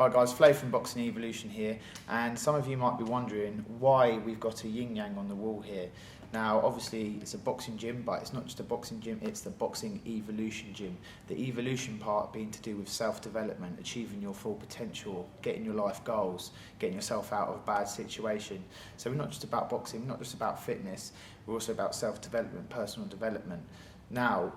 Right guys, Flo from Boxing Evolution here, and some of you might be wondering why we've got a Ying Yang on the wall here. Now obviously it's a boxing gym, but it's not just a boxing gym, it's the Boxing Evolution gym. The evolution part being to do with self-development, achieving your full potential, getting your life goals, getting yourself out of a bad situation. So we're not just about boxing, we're not just about fitness, we're also about self-development, personal development. Now,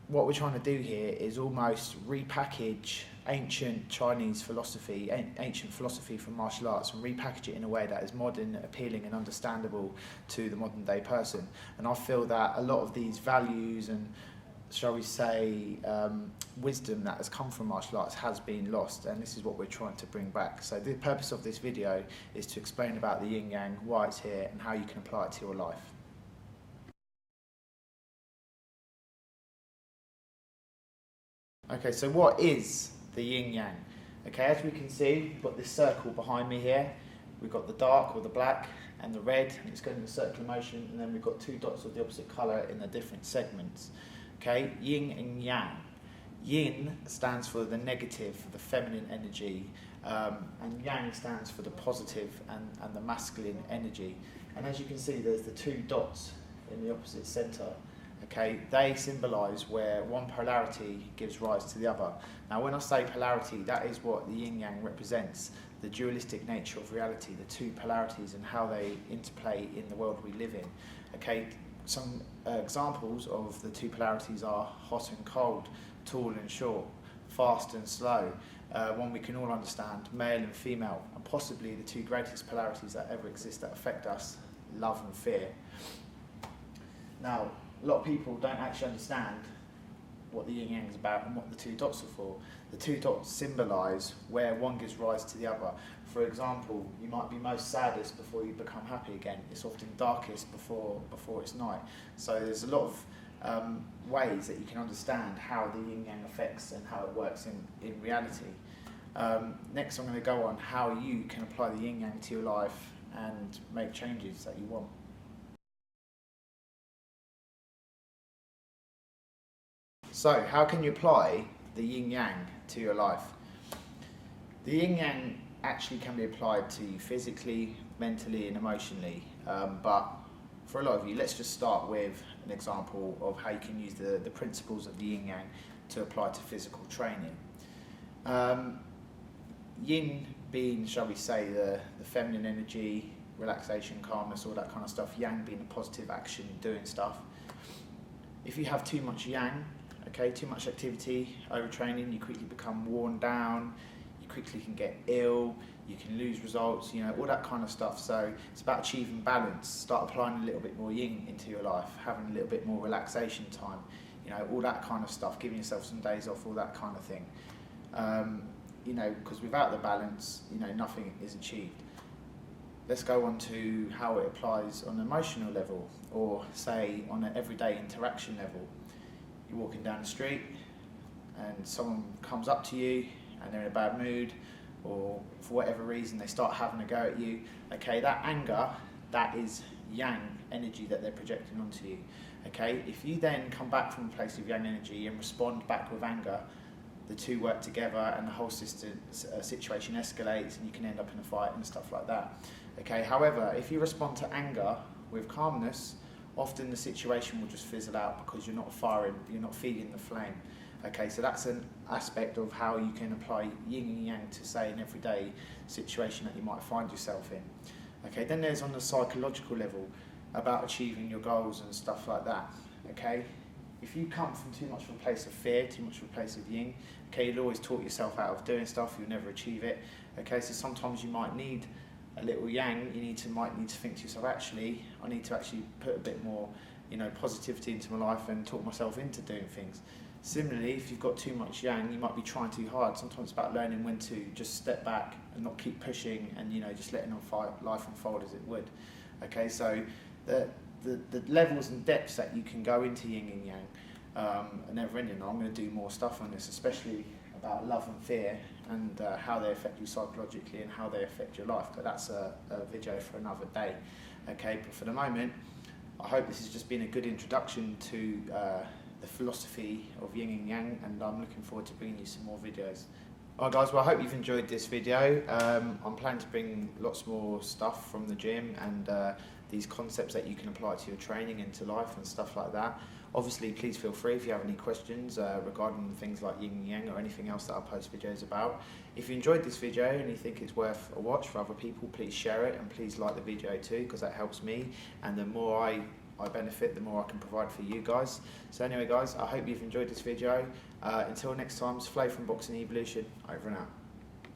what we're trying to do here is almost repackage ancient Chinese philosophy, ancient philosophy from martial arts, and repackage it in a way that is modern, appealing and understandable to the modern day person. And I feel that a lot of these values and, shall we say, wisdom that has come from martial arts has been lost, and this is what we're trying to bring back. So the purpose of this video is to explain about the Yin Yang, why it's here and how you can apply it to your life. Okay, so what is the Yin Yang? Okay, as we can see, we've got this circle behind me here. We've got the dark or the black and the red, and it's going in a circular motion, and then we've got two dots of the opposite colour in the different segments. Okay, Yin and Yang. Yin stands for the negative, the feminine energy, and Yang stands for the positive and the masculine energy. And as you can see, there's the two dots in the opposite centre. Okay, they symbolise where one polarity gives rise to the other. Now when I say polarity, that is what the Yin Yang represents, the dualistic nature of reality, the two polarities and how they interplay in the world we live in. Okay, some examples of the two polarities are hot and cold, tall and short, fast and slow, one we can all understand, male and female, and possibly the two greatest polarities that ever exist that affect us, love and fear. Now, a lot of people don't actually understand what the Yin Yang is about and what the two dots are for. The two dots symbolise where one gives rise to the other. For example, you might be most saddest before you become happy again. It's often darkest before it's night. So there's a lot of ways that you can understand how the Yin Yang affects and how it works in reality. Next I'm going to go on how you can apply the Yin Yang to your life and make changes that you want. So, how can you apply the Yin Yang to your life? The Yin Yang actually can be applied to you physically, mentally and emotionally, but for a lot of you, let's just start with an example of how you can use the principles of the Yin Yang to apply to physical training. Yin being, shall we say, the feminine energy, relaxation, calmness, all that kind of stuff. Yang being the positive action, doing stuff. If you have too much Yang, okay, too much activity, overtraining, you quickly become worn down, you quickly can get ill, you can lose results, you know, all that kind of stuff. So it's about achieving balance. Start applying a little bit more Yin into your life, having a little bit more relaxation time, you know, all that kind of stuff, giving yourself some days off, all that kind of thing. You know, because without the balance, you know, nothing is achieved. Let's go on to how it applies on an emotional level, or say on an everyday interaction level. You're walking down the street and someone comes up to you and they're in a bad mood, or for whatever reason they start having a go at you. Okay, that anger, that is Yang energy that they're projecting onto you. Okay, if you then come back from a place of Yang energy and respond back with anger, the two work together and the whole situation escalates and you can end up in a fight and stuff like that. Okay, however, if you respond to anger with calmness, often the situation will just fizzle out because you're not feeding the flame. Okay, so that's an aspect of how you can apply Yin and Yang to, say, an everyday situation that you might find yourself in. Okay, then there's on the psychological level about achieving your goals and stuff like that. Okay, if you come from too much of a place of fear, too much of a place of Yin, okay, you'll always talk yourself out of doing stuff, you'll never achieve it. Okay, so sometimes you might need a little Yang. You might need to think to yourself, actually, I need to actually put a bit more, you know, positivity into my life and talk myself into doing things. Similarly, if you've got too much Yang, you might be trying too hard. Sometimes it's about learning when to just step back and not keep pushing and, you know, just letting life unfold as it would. Okay, so the levels and depths that you can go into Yin and Yang are never ending. I'm going to do more stuff on this, especially about love and fear and how they affect you psychologically and how they affect your life, but that's a video for another day. Okay, but for the moment, I hope this has just been a good introduction to the philosophy of Yin and Yang, and I'm looking forward to bringing you some more videos. Alright guys, well I hope you've enjoyed this video. I'm planning to bring lots more stuff from the gym and these concepts that you can apply to your training and to life and stuff like that. Obviously, please feel free if you have any questions regarding things like Ying Yang or anything else that I post videos about. If you enjoyed this video and you think it's worth a watch for other people, please share it and please like the video too, because that helps me, and the more I benefit, the more I can provide for you guys. So anyway guys, I hope you've enjoyed this video. Until next time, it's Flo from Boxing Evolution, over and out.